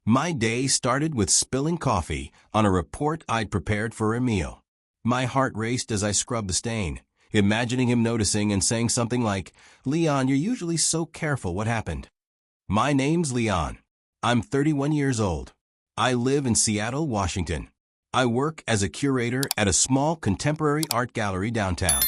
My day started with spilling coffee on a report I'd prepared for Emil. My heart raced as I scrubbed the stain, imagining him noticing and saying something like, "Leon, you're usually so careful. What happened?" My name's Leon. I'm 31 years old. I live in Seattle, Washington. I work as a curator at a small contemporary art gallery downtown.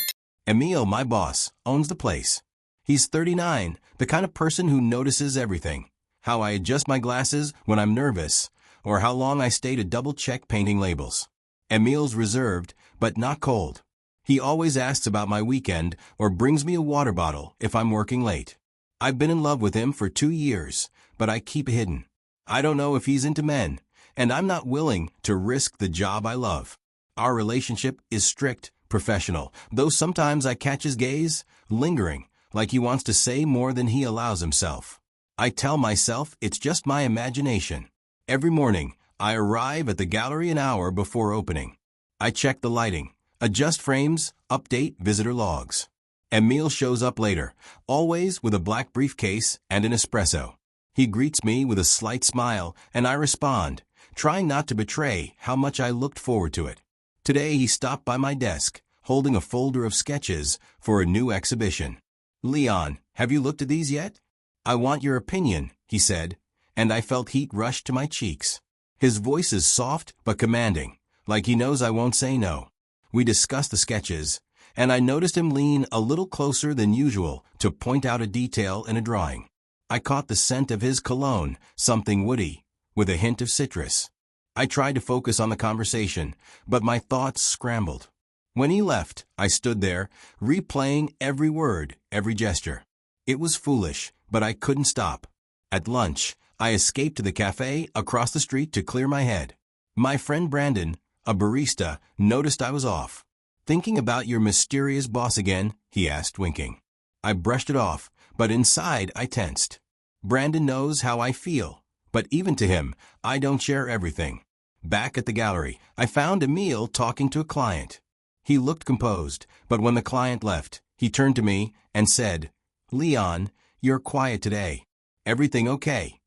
Emil, my boss, owns the place. He's 39, the kind of person who notices everything. How I adjust my glasses when I'm nervous, or how long I stay to double-check painting labels. Emil's reserved, but not cold. He always asks about my weekend or brings me a water bottle if I'm working late. I've been in love with him for 2 years, but I keep it hidden. I don't know if he's into men, and I'm not willing to risk the job I love. Our relationship is strict, professional, though sometimes I catch his gaze, lingering, like he wants to say more than he allows himself. I tell myself it's just my imagination. Every morning, I arrive at the gallery an hour before opening. I check the lighting, adjust frames, update visitor logs. Emil shows up later, always with a black briefcase and an espresso. He greets me with a slight smile, and I respond, trying not to betray how much I looked forward to it. Today he stopped by my desk, holding a folder of sketches for a new exhibition. "Leon, have you looked at these yet?" "I want your opinion," he said, and I felt heat rush to my cheeks. His voice is soft but commanding, like he knows I won't say no. We discussed the sketches, and I noticed him lean a little closer than usual to point out a detail in a drawing. I caught the scent of his cologne, something woody, with a hint of citrus. I tried to focus on the conversation, but my thoughts scrambled. When he left, I stood there, replaying every word, every gesture. It was foolish, but I couldn't stop. At lunch, I escaped to the cafe across the street to clear my head. My friend Brandon, a barista, noticed I was off. "Thinking about your mysterious boss again?" he asked, winking. I brushed it off, but inside I tensed. Brandon knows how I feel, but even to him, I don't share everything. Back at the gallery, I found Emil talking to a client. He looked composed, but when the client left, he turned to me and said, "Leon, you're quiet today. Everything okay?"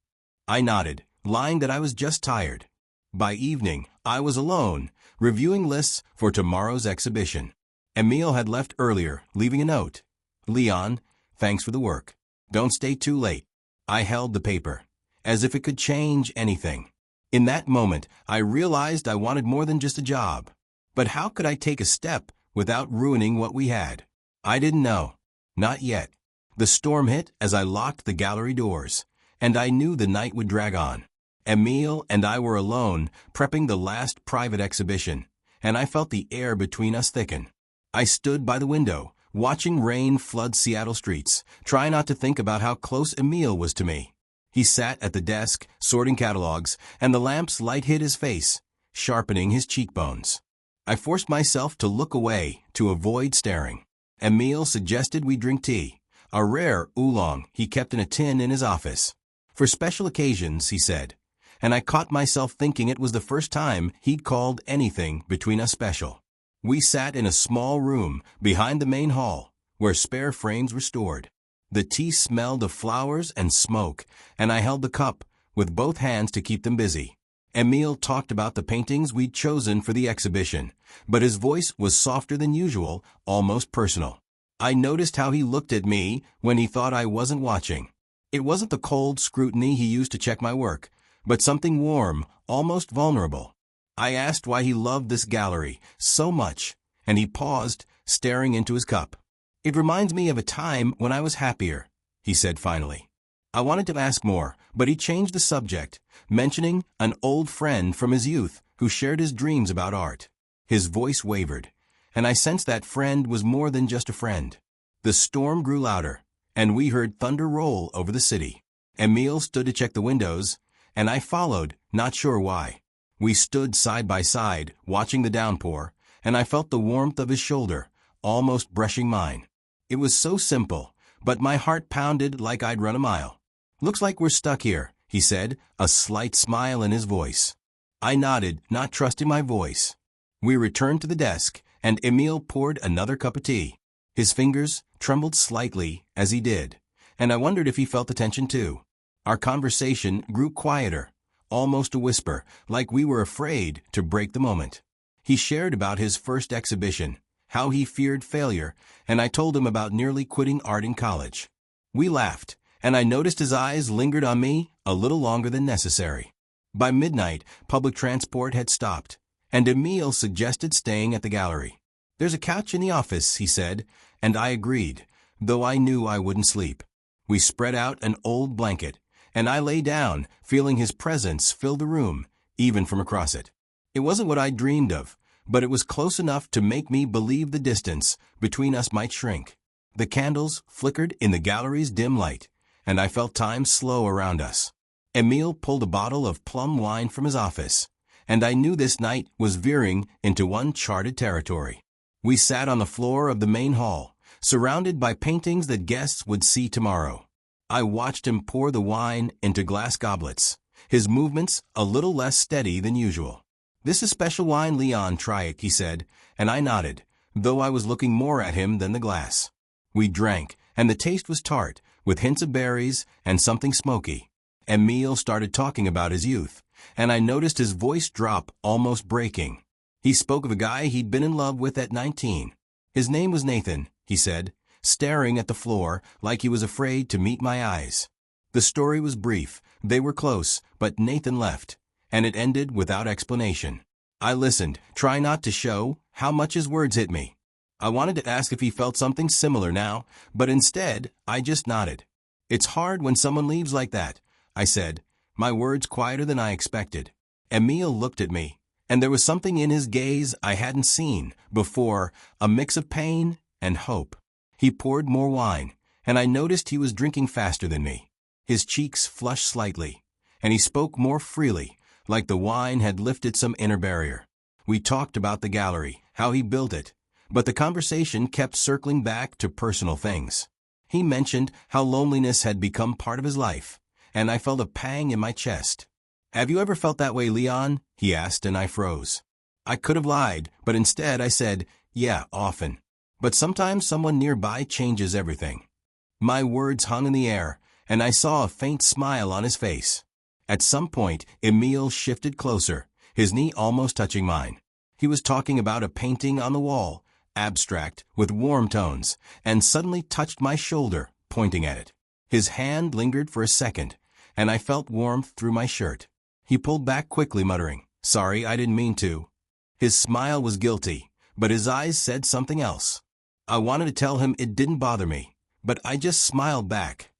I nodded, lying that I was just tired. By evening, I was alone, reviewing lists for tomorrow's exhibition. Emil had left earlier, leaving a note. "Leon, thanks for the work. Don't stay too late." I held the paper, as if it could change anything. In that moment, I realized I wanted more than just a job. But how could I take a step without ruining what we had? I didn't know. Not yet. The storm hit as I locked the gallery doors, and I knew the night would drag on. Emil and I were alone, prepping the last private exhibition, and I felt the air between us thicken. I stood by the window, watching rain flood Seattle streets, trying not to think about how close Emil was to me. He sat at the desk, sorting catalogs, and the lamp's light hit his face, sharpening his cheekbones. I forced myself to look away, to avoid staring. Emil suggested we drink tea, a rare oolong he kept in a tin in his office. "For special occasions," he said, and I caught myself thinking it was the first time he'd called anything between us special. We sat in a small room behind the main hall, where spare frames were stored. The tea smelled of flowers and smoke, and I held the cup with both hands to keep them busy. Emil talked about the paintings we'd chosen for the exhibition, but his voice was softer than usual, almost personal. I noticed how he looked at me when he thought I wasn't watching. It wasn't the cold scrutiny he used to check my work, but something warm, almost vulnerable. I asked why he loved this gallery so much, and he paused, staring into his cup. "It reminds me of a time when I was happier," he said finally. I wanted to ask more, but he changed the subject, mentioning an old friend from his youth who shared his dreams about art. His voice wavered, and I sensed that friend was more than just a friend. The storm grew louder, and we heard thunder roll over the city. Emil stood to check the windows, and I followed, not sure why. We stood side by side, watching the downpour, and I felt the warmth of his shoulder, almost brushing mine. It was so simple, but my heart pounded like I'd run a mile. "Looks like we're stuck here," he said, a slight smile in his voice. I nodded, not trusting my voice. We returned to the desk, and Emil poured another cup of tea. His fingers trembled slightly as he did, and I wondered if he felt the tension too. Our conversation grew quieter, almost a whisper, like we were afraid to break the moment. He shared about his first exhibition, how he feared failure, and I told him about nearly quitting art in college. We laughed, and I noticed his eyes lingered on me a little longer than necessary. By midnight, public transport had stopped, and Emil suggested staying at the gallery. "There's a couch in the office," he said, and I agreed, though I knew I wouldn't sleep. We spread out an old blanket, and I lay down, feeling his presence fill the room, even from across it. It wasn't what I dreamed of, but it was close enough to make me believe the distance between us might shrink. The candles flickered in the gallery's dim light, and I felt time slow around us. Emil pulled a bottle of plum wine from his office, and I knew this night was veering into uncharted territory. We sat on the floor of the main hall, surrounded by paintings that guests would see tomorrow. I watched him pour the wine into glass goblets, his movements a little less steady than usual. "This is special wine, Leon, try it," he said, and I nodded, though I was looking more at him than the glass. We drank, and the taste was tart, with hints of berries and something smoky. Emil started talking about his youth, and I noticed his voice drop, almost breaking. He spoke of a guy he'd been in love with at 19. His name was Nathan, he said, staring at the floor like he was afraid to meet my eyes. The story was brief, they were close, but Nathan left, and it ended without explanation. I listened, trying not to show how much his words hit me. I wanted to ask if he felt something similar now, but instead, I just nodded. "It's hard when someone leaves like that," I said, my words quieter than I expected. Emil looked at me, and there was something in his gaze I hadn't seen before, a mix of pain and hope. He poured more wine, and I noticed he was drinking faster than me. His cheeks flushed slightly, and he spoke more freely, like the wine had lifted some inner barrier. We talked about the gallery, how he built it, but the conversation kept circling back to personal things. He mentioned how loneliness had become part of his life, and I felt a pang in my chest. "Have you ever felt that way, Leon?" he asked, and I froze. I could have lied, but instead I said, "Yeah, often. But sometimes someone nearby changes everything." My words hung in the air, and I saw a faint smile on his face. At some point, Emil shifted closer, his knee almost touching mine. He was talking about a painting on the wall, abstract, with warm tones, and suddenly touched my shoulder, pointing at it. His hand lingered for a second, and I felt warmth through my shirt. He pulled back quickly, muttering, "Sorry, I didn't mean to." His smile was guilty, but his eyes said something else. I wanted to tell him it didn't bother me, but I just smiled back.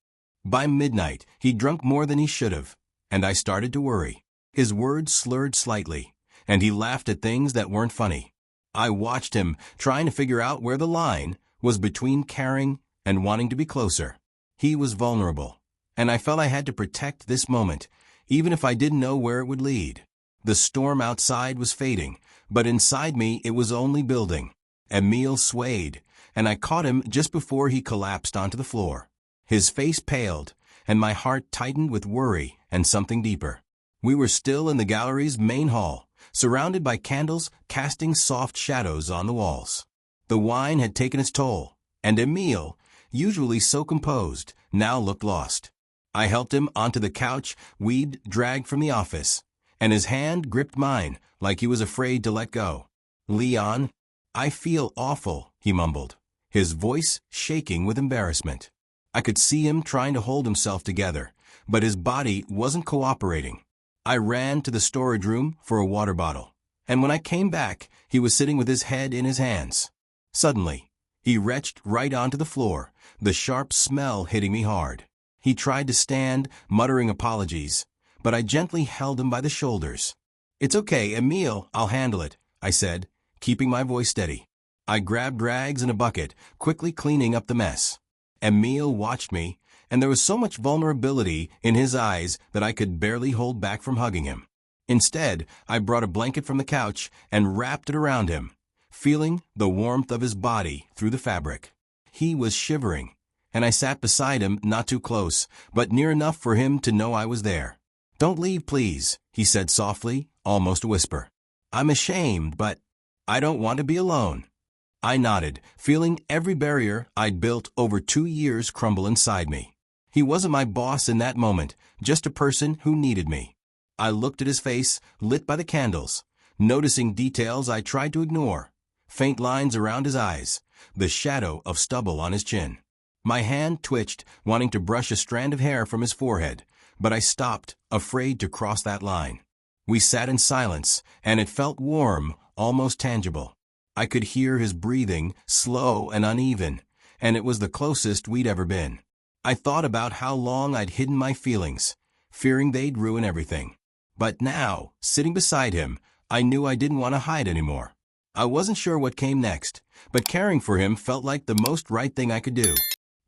By midnight, he'd drunk more than he should have, and I started to worry. His words slurred slightly, and he laughed at things that weren't funny. I watched him, trying to figure out where the line was between caring and wanting to be closer. He was vulnerable, and I felt I had to protect this moment, even if I didn't know where it would lead. The storm outside was fading, but inside me it was only building. Emil swayed, and I caught him just before he collapsed onto the floor. His face paled, and my heart tightened with worry and something deeper. We were still in the gallery's main hall, surrounded by candles casting soft shadows on the walls. The wine had taken its toll, and Emil, usually so composed, now looked lost. I helped him onto the couch we'd dragged from the office, and his hand gripped mine like he was afraid to let go. "Leon, I feel awful," he mumbled, his voice shaking with embarrassment. I could see him trying to hold himself together, but his body wasn't cooperating. I ran to the storage room for a water bottle, and when I came back, he was sitting with his head in his hands. Suddenly, he retched right onto the floor, the sharp smell hitting me hard. He tried to stand, muttering apologies, but I gently held him by the shoulders. "It's okay, Emil, I'll handle it," I said, keeping my voice steady. I grabbed rags and a bucket, quickly cleaning up the mess. Emil watched me, and there was so much vulnerability in his eyes that I could barely hold back from hugging him. Instead, I brought a blanket from the couch and wrapped it around him, feeling the warmth of his body through the fabric. He was shivering, and I sat beside him, not too close, but near enough for him to know I was there. "Don't leave, please," he said softly, almost a whisper. "I'm ashamed, but I don't want to be alone." I nodded, feeling every barrier I'd built over 2 years crumble inside me. He wasn't my boss in that moment, just a person who needed me. I looked at his face, lit by the candles, noticing details I tried to ignore. Faint lines around his eyes, the shadow of stubble on his chin. My hand twitched, wanting to brush a strand of hair from his forehead, but I stopped, afraid to cross that line. We sat in silence, and it felt warm, almost tangible. I could hear his breathing, slow and uneven, and it was the closest we'd ever been. I thought about how long I'd hidden my feelings, fearing they'd ruin everything. But now, sitting beside him, I knew I didn't want to hide anymore. I wasn't sure what came next, but caring for him felt like the most right thing I could do.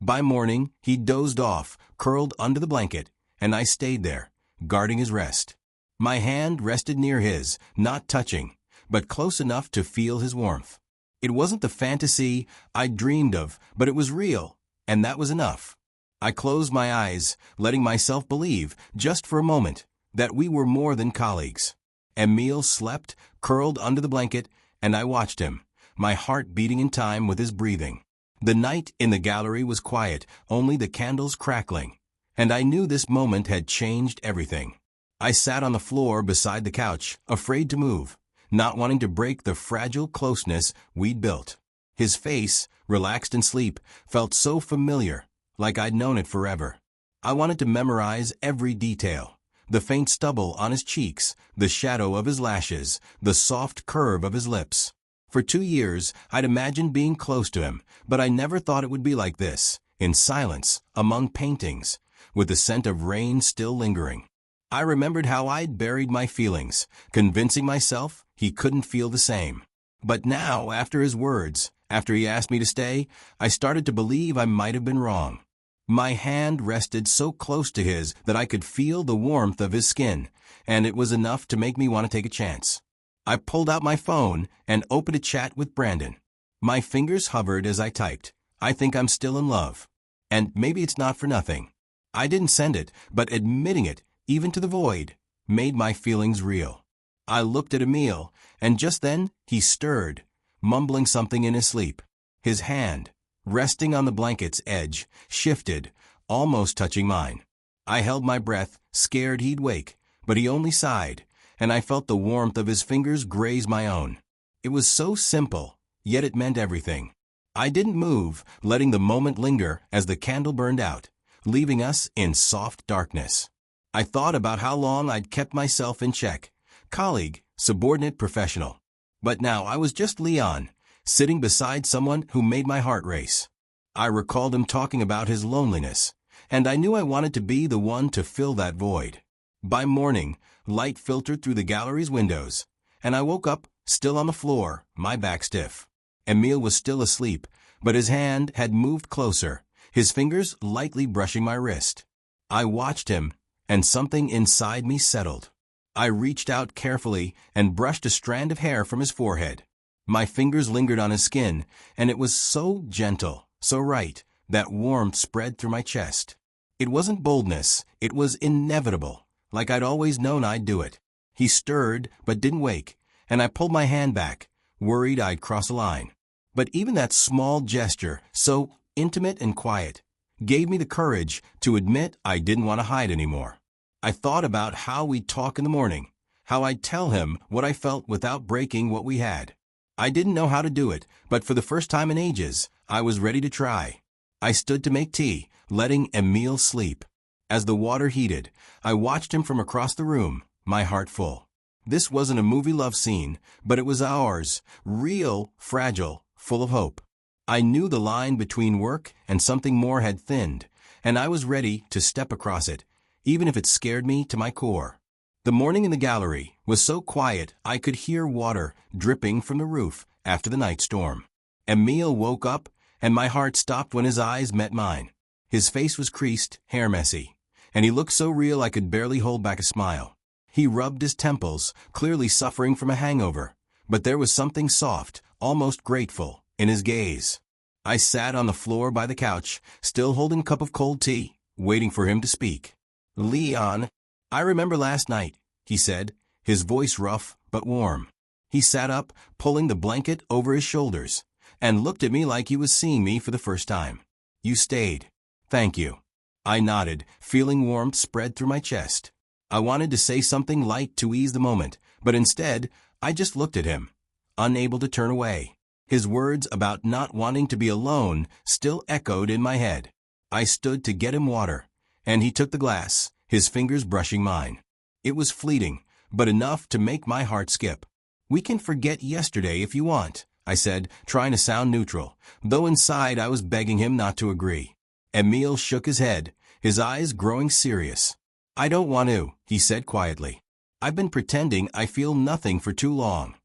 By morning, he dozed off, curled under the blanket, and I stayed there, guarding his rest. My hand rested near his, not touching, but close enough to feel his warmth. It wasn't the fantasy I'd dreamed of, but it was real, and that was enough. I closed my eyes, letting myself believe, just for a moment, that we were more than colleagues. Emil slept, curled under the blanket, and I watched him, my heart beating in time with his breathing. The night in the gallery was quiet, only the candles crackling, and I knew this moment had changed everything. I sat on the floor beside the couch, afraid to move, not wanting to break the fragile closeness we'd built. His face, relaxed in sleep, felt so familiar, like I'd known it forever. I wanted to memorize every detail. The faint stubble on his cheeks, the shadow of his lashes, the soft curve of his lips. For 2 years, I'd imagined being close to him, but I never thought it would be like this, in silence, among paintings, with the scent of rain still lingering. I remembered how I'd buried my feelings, convincing myself he couldn't feel the same. But now, after his words, after he asked me to stay, I started to believe I might have been wrong. My hand rested so close to his that I could feel the warmth of his skin, and it was enough to make me want to take a chance. I pulled out my phone and opened a chat with Brandon. My fingers hovered as I typed, "I think I'm still in love. And maybe it's not for nothing." I didn't send it, but admitting it, even to the void, made my feelings real. I looked at Emil, and just then he stirred, mumbling something in his sleep. His hand, resting on the blanket's edge, shifted, almost touching mine. I held my breath, scared he'd wake, but he only sighed, and I felt the warmth of his fingers graze my own. It was so simple, yet it meant everything. I didn't move, letting the moment linger as the candle burned out, leaving us in soft darkness. I thought about how long I'd kept myself in check, colleague, subordinate, professional. But now I was just Leon, sitting beside someone who made my heart race. I recalled him talking about his loneliness, and I knew I wanted to be the one to fill that void. By morning, light filtered through the gallery's windows, and I woke up, still on the floor, my back stiff. Emil was still asleep, but his hand had moved closer, his fingers lightly brushing my wrist. I watched him, and something inside me settled. I reached out carefully and brushed a strand of hair from his forehead. My fingers lingered on his skin, and it was so gentle, so right, that warmth spread through my chest. It wasn't boldness, it was inevitable, like I'd always known I'd do it. He stirred, but didn't wake, and I pulled my hand back, worried I'd cross a line. But even that small gesture, so intimate and quiet, gave me the courage to admit I didn't want to hide anymore. I thought about how we'd talk in the morning, how I'd tell him what I felt without breaking what we had. I didn't know how to do it, but for the first time in ages, I was ready to try. I stood to make tea, letting Emil sleep. As the water heated, I watched him from across the room, my heart full. This wasn't a movie love scene, but it was ours, real, fragile, full of hope. I knew the line between work and something more had thinned, and I was ready to step across it, even if it scared me to my core. The morning in the gallery was so quiet I could hear water dripping from the roof after the night storm. Emil woke up, and my heart stopped when his eyes met mine. His face was creased, hair messy, and he looked so real I could barely hold back a smile. He rubbed his temples, clearly suffering from a hangover, but there was something soft, almost grateful, in his gaze. I sat on the floor by the couch, still holding a cup of cold tea, waiting for him to speak. "Leon, I remember last night," he said, his voice rough but warm. He sat up, pulling the blanket over his shoulders, and looked at me like he was seeing me for the first time. "You stayed. Thank you." I nodded, feeling warmth spread through my chest. I wanted to say something light to ease the moment, but instead, I just looked at him, unable to turn away. His words about not wanting to be alone still echoed in my head. I stood to get him water, and he took the glass, his fingers brushing mine. It was fleeting, but enough to make my heart skip. "We can forget yesterday if you want," I said, trying to sound neutral, though inside I was begging him not to agree. Emil shook his head, his eyes growing serious. "I don't want to," he said quietly. "I've been pretending I feel nothing for too long."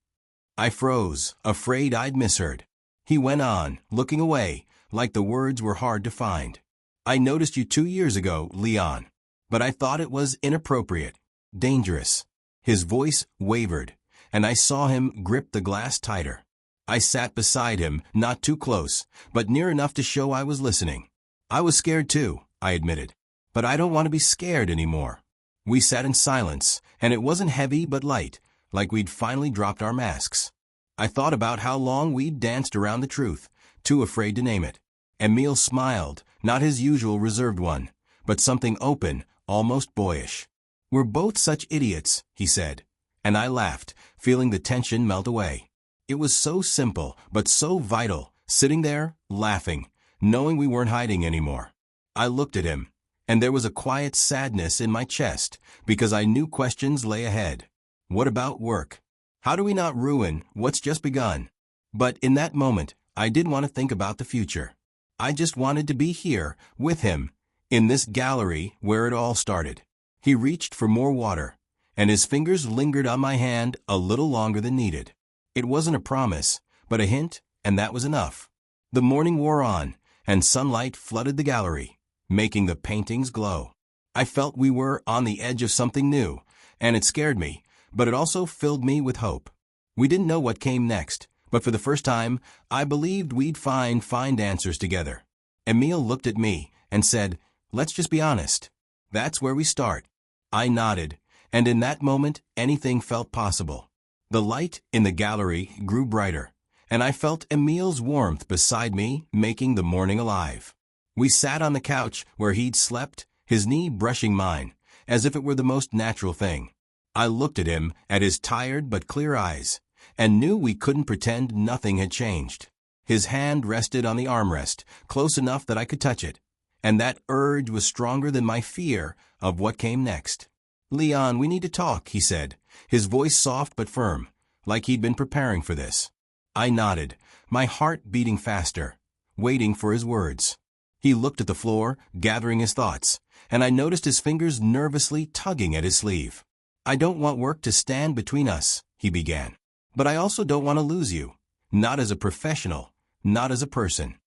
I froze, afraid I'd misheard. He went on, looking away, like the words were hard to find. "I noticed you 2 years ago, Leon, but I thought it was inappropriate, dangerous." His voice wavered, and I saw him grip the glass tighter. I sat beside him, not too close, but near enough to show I was listening. "I was scared too," I admitted, "but I don't want to be scared anymore." We sat in silence, and it wasn't heavy but light, like we'd finally dropped our masks. I thought about how long we'd danced around the truth, too afraid to name it. Emil smiled, not his usual reserved one, but something open, almost boyish. "We're both such idiots," he said, and I laughed, feeling the tension melt away. It was so simple, but so vital, sitting there, laughing, knowing we weren't hiding anymore. I looked at him, and there was a quiet sadness in my chest, because I knew questions lay ahead. What about work? How do we not ruin what's just begun? But in that moment, I didn't want to think about the future. I just wanted to be here, with him, in this gallery where it all started. He reached for more water, and his fingers lingered on my hand a little longer than needed. It wasn't a promise, but a hint, and that was enough. The morning wore on, and sunlight flooded the gallery, making the paintings glow. I felt we were on the edge of something new, and it scared me, but it also filled me with hope. We didn't know what came next, but for the first time, I believed we'd find answers together. Emil looked at me and said, "Let's just be honest. That's where we start." I nodded, and in that moment, anything felt possible. The light in the gallery grew brighter, and I felt Emil's warmth beside me, making the morning alive. We sat on the couch where he'd slept, his knee brushing mine, as if it were the most natural thing. I looked at him, at his tired but clear eyes, and knew we couldn't pretend nothing had changed. His hand rested on the armrest, close enough that I could touch it, and that urge was stronger than my fear of what came next. "Leon, we need to talk," he said, his voice soft but firm, like he'd been preparing for this. I nodded, my heart beating faster, waiting for his words. He looked at the floor, gathering his thoughts, and I noticed his fingers nervously tugging at his sleeve. "I don't want work to stand between us," he began. "But I also don't want to lose you. Not as a professional, not as a person."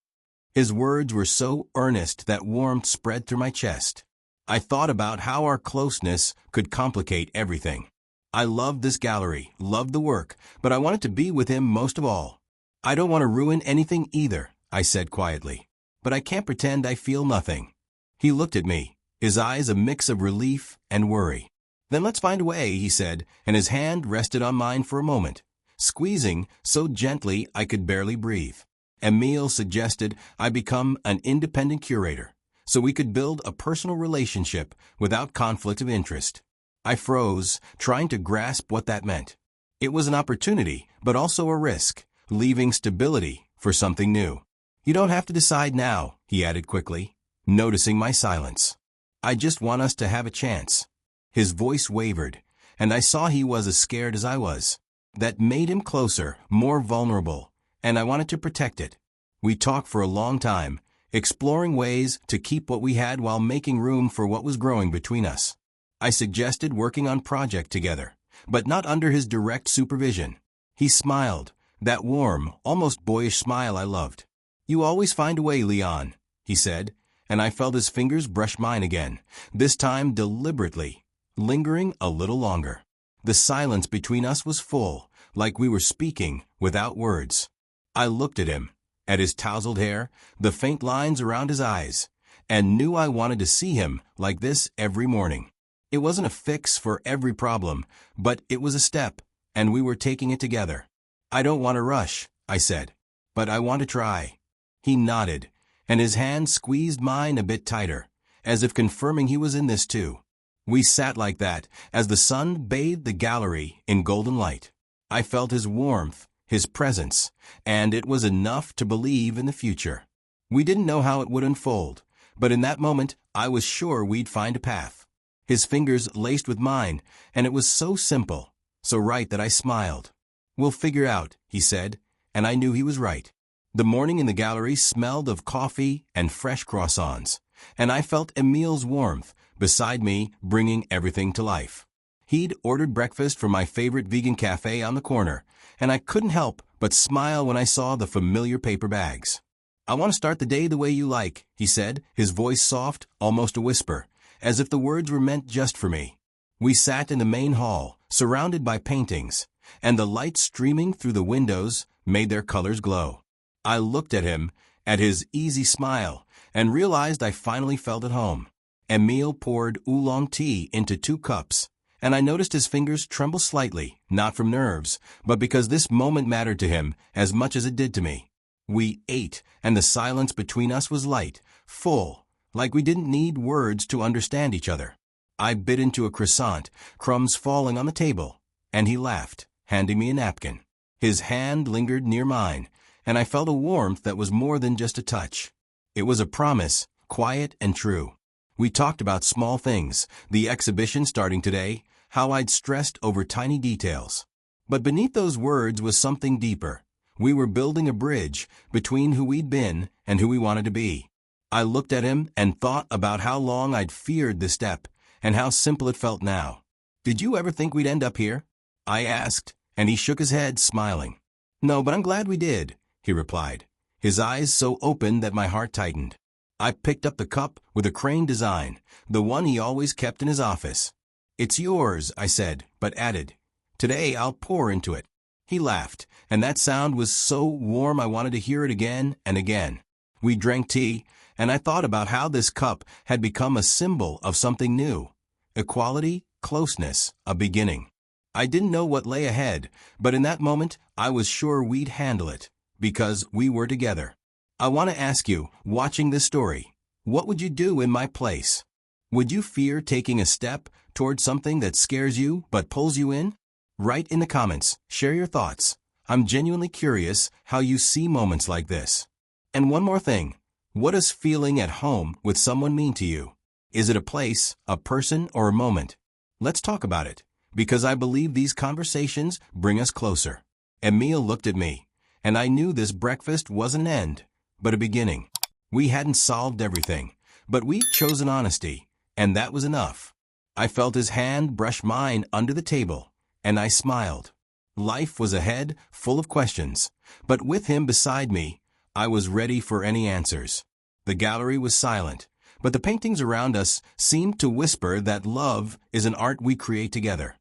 His words were so earnest that warmth spread through my chest. I thought about how our closeness could complicate everything. I loved this gallery, loved the work, but I wanted to be with him most of all. "I don't want to ruin anything either," I said quietly, "but I can't pretend I feel nothing." He looked at me, his eyes a mix of relief and worry. "Then let's find a way," he said, and his hand rested on mine for a moment, squeezing so gently I could barely breathe. Emil suggested I become an independent curator, so we could build a personal relationship without conflict of interest. I froze, trying to grasp what that meant. It was an opportunity, but also a risk, leaving stability for something new. "You don't have to decide now," he added quickly, noticing my silence. "I just want us to have a chance." His voice wavered, and I saw he was as scared as I was. That made him closer, more vulnerable, and I wanted to protect it. We talked for a long time, exploring ways to keep what we had while making room for what was growing between us. I suggested working on project together, but not under his direct supervision. He smiled, that warm, almost boyish smile I loved. "You always find a way, Leon," he said, and I felt his fingers brush mine again, this time deliberately, lingering a little longer. The silence between us was full, like we were speaking without words. I looked at him, at his tousled hair, the faint lines around his eyes, and knew I wanted to see him like this every morning. It wasn't a fix for every problem, but it was a step, and we were taking it together. "I don't want to rush," I said, "but I want to try." He nodded, and his hand squeezed mine a bit tighter, as if confirming he was in this too. We sat like that as the sun bathed the gallery in golden light. I felt his warmth, his presence, and it was enough to believe in the future. We didn't know how it would unfold, but in that moment I was sure we'd find a path. His fingers laced with mine, and it was so simple, so right that I smiled. "We'll figure out," he said, and I knew he was right. The morning in the gallery smelled of coffee and fresh croissants, and I felt Emil's warmth beside me, bringing everything to life. He'd ordered breakfast from my favorite vegan cafe on the corner, and I couldn't help but smile when I saw the familiar paper bags. "I want to start the day the way you like," he said, his voice soft, almost a whisper, as if the words were meant just for me. We sat in the main hall, surrounded by paintings, and the light streaming through the windows made their colors glow. I looked at him, at his easy smile, and realized I finally felt at home. Emil poured oolong tea into 2 cups, and I noticed his fingers tremble slightly, not from nerves, but because this moment mattered to him as much as it did to me. We ate, and the silence between us was light, full, like we didn't need words to understand each other. I bit into a croissant, crumbs falling on the table, and he laughed, handing me a napkin. His hand lingered near mine, and I felt a warmth that was more than just a touch. It was a promise, quiet and true. We talked about small things, the exhibition starting today, how I'd stressed over tiny details. But beneath those words was something deeper. We were building a bridge between who we'd been and who we wanted to be. I looked at him and thought about how long I'd feared this step and how simple it felt now. "Did you ever think we'd end up here?" I asked, and he shook his head, smiling. "No, but I'm glad we did," he replied, his eyes so open that my heart tightened. I picked up the cup with a crane design, the one he always kept in his office. "It's yours," I said, but added, "Today I'll pour into it." He laughed, and that sound was so warm I wanted to hear it again and again. We drank tea, and I thought about how this cup had become a symbol of something new. Equality, closeness, a beginning. I didn't know what lay ahead, but in that moment I was sure we'd handle it, because we were together. I want to ask you, watching this story, what would you do in my place? Would you fear taking a step toward something that scares you but pulls you in? Write in the comments, share your thoughts. I'm genuinely curious how you see moments like this. And one more thing, what does feeling at home with someone mean to you? Is it a place, a person, or a moment? Let's talk about it, because I believe these conversations bring us closer. Emil looked at me, and I knew this breakfast wasn't an end, but a beginning. We hadn't solved everything, but we'd chosen honesty, and that was enough. I felt his hand brush mine under the table, and I smiled. Life was ahead, full of questions, but with him beside me, I was ready for any answers. The gallery was silent, but the paintings around us seemed to whisper that love is an art we create together.